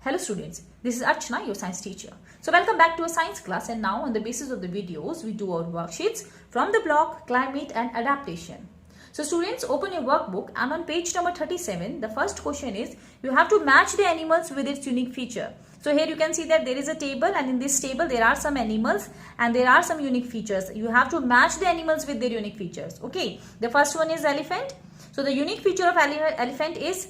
Hello students, this is Archana, your science teacher. So welcome back to a science class, and now on the basis of the videos, we do our worksheets from the block Climate and Adaptation. So students, open your workbook and on page number 37, the first question is, you have to match the animals with its unique feature. So here you can see that there is a table, and in this table there are some animals and there are some unique features. You have to match the animals with their unique features. Okay, the first one is elephant. So the unique feature of elephant is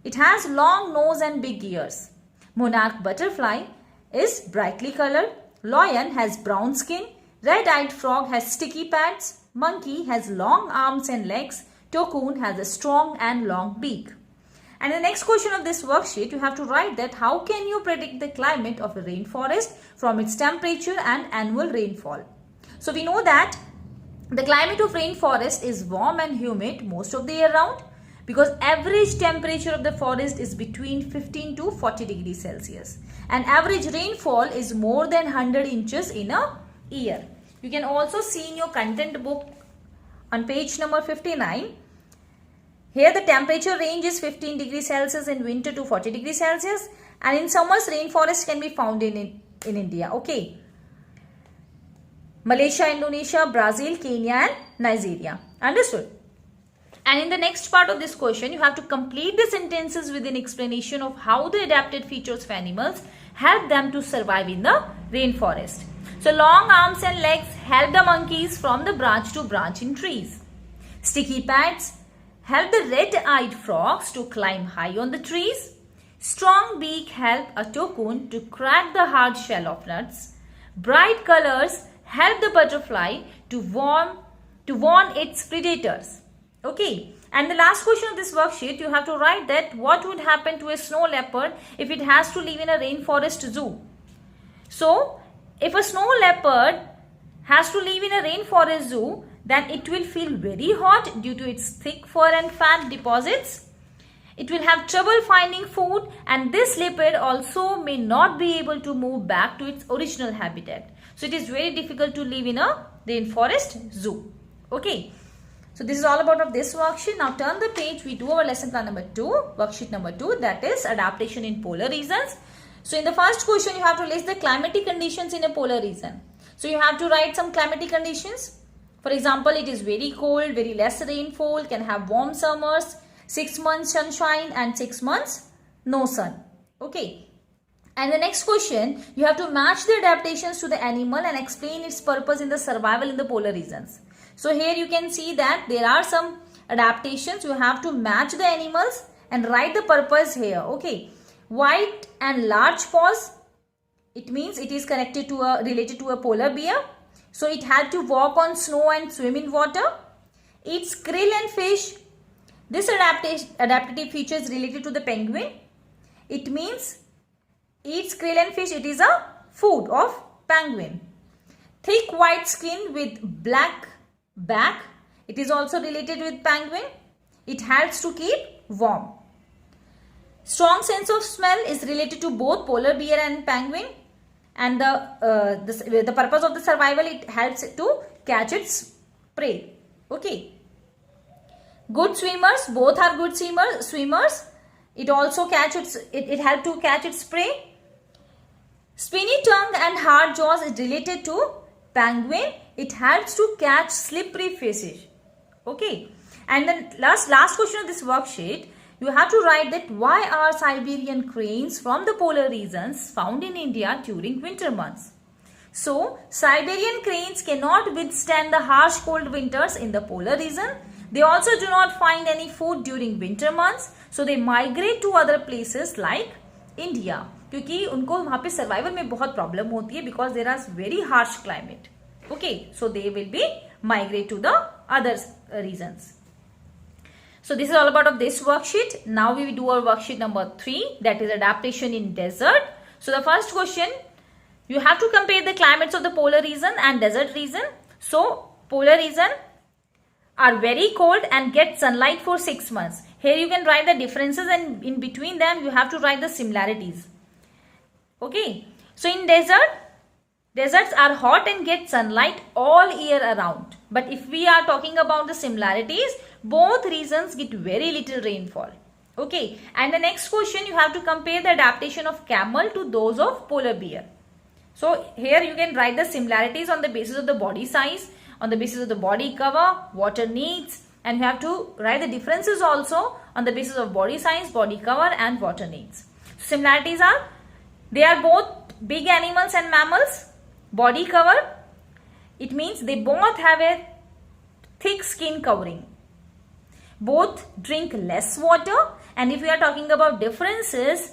it has long nose and big ears. Monarch butterfly is brightly colored. Lion has brown skin. Red-eyed frog has sticky pads. Monkey has long arms and legs. Toucan has a strong and long beak. And the next question of this worksheet, you have to write that how can you predict the climate of a rainforest from its temperature and annual rainfall. So we know that the climate of rainforest is warm and humid most of the year round, because average temperature of the forest is between 15 to 40 degrees Celsius, and average rainfall is more than 100 inches in a year. You can also see in your content book on page number 59. Here the temperature range is 15 degrees Celsius in winter to 40 degrees Celsius, and in summers rainforest can be found in India. Okay. Malaysia, Indonesia, Brazil, Kenya and Nigeria. Understood? And in the next part of this question, you have to complete the sentences with an explanation of how the adapted features of animals help them to survive in the rainforest. So long arms and legs help the monkeys from the branch to branch in trees. Sticky pads help the red-eyed frogs to climb high on the trees. Strong beak help a toucan to crack the hard shell of nuts. Bright colors help the butterfly to warn its predators. Okay, and the last question of this worksheet, you have to write that what would happen to a snow leopard if it has to live in a rainforest zoo. So, if a snow leopard has to live in a rainforest zoo, then it will feel very hot due to its thick fur and fat deposits. It will have trouble finding food, and this leopard also may not be able to move back to its original habitat. So, it is very difficult to live in a rainforest zoo. Okay. So this is all about this worksheet. Now turn the page. We do our lesson plan number 2, worksheet number 2, that is adaptation in polar regions. So in the first question, you have to list the climatic conditions in a polar region. So you have to write some climatic conditions. For example, it is very cold, very less rainfall, can have warm summers, 6 months sunshine and 6 months no sun. Okay. And the next question, you have to match the adaptations to the animal and explain its purpose in the survival in the polar regions. So here you can see that there are some adaptations. You have to match the animals and write the purpose here. Okay. White and large paws. It means it is connected to related to a polar bear. So it had to walk on snow and swim in water. Eats krill and fish. This adaptive feature is related to the penguin. It means eats krill and fish. It is a food of penguin. Thick white skin with black back. It is also related with penguin. It helps to keep warm. Strong sense of smell is related to both polar bear and penguin. And the purpose of the survival, it helps it to catch its prey. Okay. Good swimmers. Both are good swimmers. It also it helps to catch its prey. Spiny tongue and hard jaws is related to penguin. It helps to catch slippery fishes. Okay. And then last question of this worksheet, you have to write that why are Siberian cranes from the polar regions found in India during winter months. So, Siberian cranes cannot withstand the harsh cold winters in the polar region. They also do not find any food during winter months. So, they migrate to other places like India. क्योंकि उनको वहाँ पे survival में बहुत problem होती है, because there is very harsh climate. Okay, so they will be migrate to the other regions. So this is all about this worksheet. Now we will do our worksheet number 3, that is adaptation in desert. So the first question, you have to compare the climates of the polar region and desert region. So polar region are very cold and get sunlight for 6 months. Here you can write the differences, and in between them you have to write the similarities. Okay, so in deserts are hot and get sunlight all year around. But if we are talking about the similarities, both regions get very little rainfall. Okay, and the next question, you have to compare the adaptation of camel to those of polar bear. So here you can write the similarities on the basis of the body size, on the basis of the body cover, water needs, and you have to write the differences also on the basis of body size, body cover and water needs. Similarities are, they are both big animals and mammals. Body cover, it means they both have a thick skin covering. Both drink less water. And if we are talking about differences,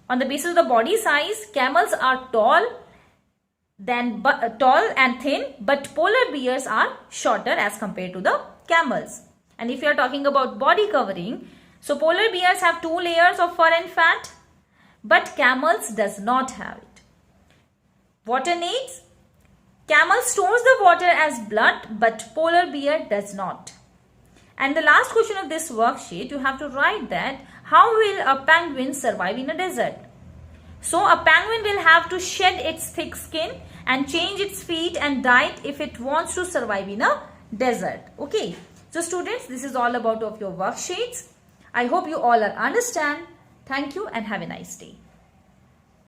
on the basis of the body size, camels are tall and thin, but polar bears are shorter as compared to the camels. And if you are talking about body covering, so polar bears have 2 layers of fur and fat, but camels does not have it. Water needs, camel stores the water as blood, but polar bear does not. And the last question of this worksheet, you have to write that how will a penguin survive in a desert? So a penguin will have to shed its thick skin and change its feet and diet if it wants to survive in a desert. Okay. So students, this is all about of your worksheets. I hope you all understand. Thank you and have a nice day.